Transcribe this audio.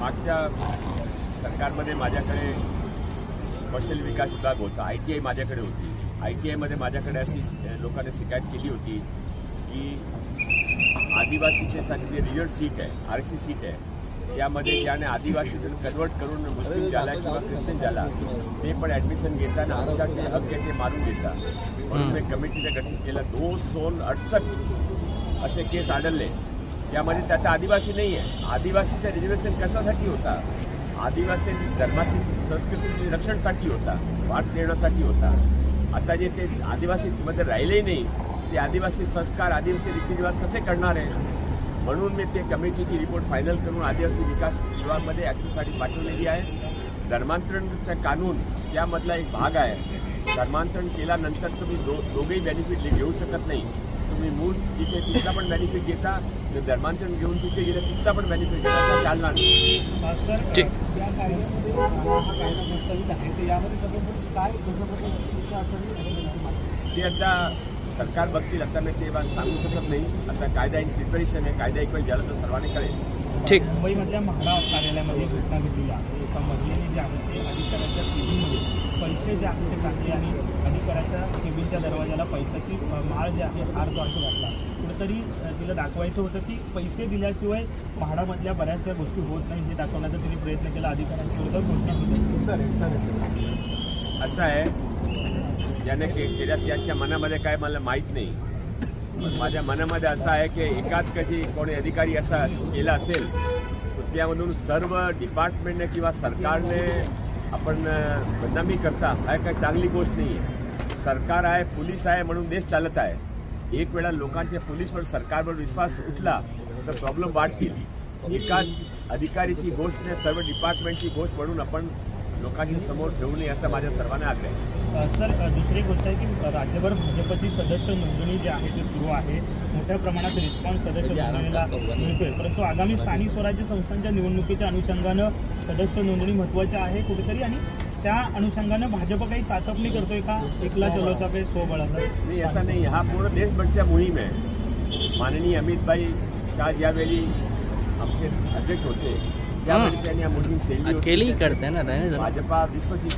मागच्या सरकारमध्ये माझ्याकडे कौशल्य विकास विभाग होता, ITI माझ्याकडे होती. ITI मध्ये माझ्याकडे अशी लोकांनी शिकायत केली होती की आदिवासीच्यासाठी जे रिजर्व सीट आहे, आरक्षित सीट आहे, त्यामध्ये ज्याने आदिवासी कन्वर्ट करून मुस्लिम झाला किंवा ख्रिश्चन झाला ते पण ॲडमिशन घेताना आमच्या जे हक आहे ते मारून घेतात. म्हणून मी कमिटीचं गठीत केलं. 268 असे केस आढळले. त्यामध्ये त्याचा आदिवासी नाही आहे. आदिवासीचं रिझर्वेशन कशासाठी होता? आदिवासी धर्माची संस्कृतीच्या रक्षणासाठी होता, वाट देण्यासाठी होता. आता जे ते आदिवासीमध्ये राहिलेही नाही, ते आदिवासी संस्कार, आदिवासी रीतिरिवाज कसे करणार आहे? म्हणून मी ते कमिटीची रिपोर्ट फायनल करून आदिवासी विकास विभागामध्ये ॲक्शनसाठी पाठवलेली आहे. धर्मांतरणचा कानून त्यामधला एक भाग आहे. धर्मांतरण केल्यानंतर तुम्ही दोघेही बेनिफिट घेऊ शकत नाही. तुम्ही मूळ तिथे तिथला पण बेनिफिट घेता, तर धर्मांतरण घेऊन तिथे गेलं तिथला पण बेनिफिट घेता, चालणार नाही. ते आता सरकार बघतील. आता मी ते सांगू शकत नाही. आता कायदा इन प्रिपरेशन आहे. कायदा एक वेळ झाला तर सर्वांनी कळेल. ठीक. मुंबईमधल्या म्हाडा कार्यालयामध्ये घटना घडली आहे. एका महिलेने जे आहे ते अधिकाऱ्याच्या केबिनमध्ये पैसे जे आहे ते टाकले आणि अधिकाऱ्याच्या केबिनच्या दरवाजाला पैशाची माळ जे आहे हार जो आहे घातला. कुठेतरी तिला दाखवायचं होतं की पैसे दिल्याशिवाय म्हाडामधल्या बऱ्याचशा गोष्टी होत नाही हे दाखवण्याचा तिने प्रयत्न केला. अधिकाऱ्यांच्या विरोधात घोषणा केली. असं आहे, ज्याने केल्या त्याच्या मनामध्ये काय मला माहीत नाही. माझ्या मनामध्ये असं आहे की एकाच कधी कोणी अधिकारी असा केला असेल तर त्यामधून सर्व डिपार्टमेंटने किंवा सरकारने आपण बदनामी करता हा काही चांगली गोष्ट नाही आहे. सरकार आहे, पोलीस आहे म्हणून देश चालत आहे. एक वेळा लोकांच्या पोलीसवर सरकारवर विश्वास उठला तर प्रॉब्लेम वाढतील. एकाच अधिकारीची गोष्ट नाही, सर्व डिपार्टमेंटची गोष्ट म्हणून आपण लोकांच्या समोर ठेवू नये असं माझ्या सर्वांना आग्रह आहे. सर, दुसरी गोष्ट आहे की राज्यभर भाजपची सदस्य नोंदणी जी आहे ती सुरू आहे. मोठ्या प्रमाणात रिस्पॉन्स सदस्य नोंदणीला मिळतोय, परंतु आगामी स्थानिक स्वराज्य संस्थांच्या निवडणुकीच्या अनुषंगानं सदस्य नोंदणी महत्त्वाची आहे कुठेतरी, आणि त्या अनुषंगानं भाजप काही चाचपणी करतोय का? एकला चलोचा काही सोबळाचा नाही, असा नाही. हा पूर्ण देशभरच्या मोहीम आहे. माननीय अमितभाई शाह ज्यावेळी आमचे अध्यक्ष होते त्यावेळी त्यांनी या मोहीम केली करते ना भाजपा विश्वची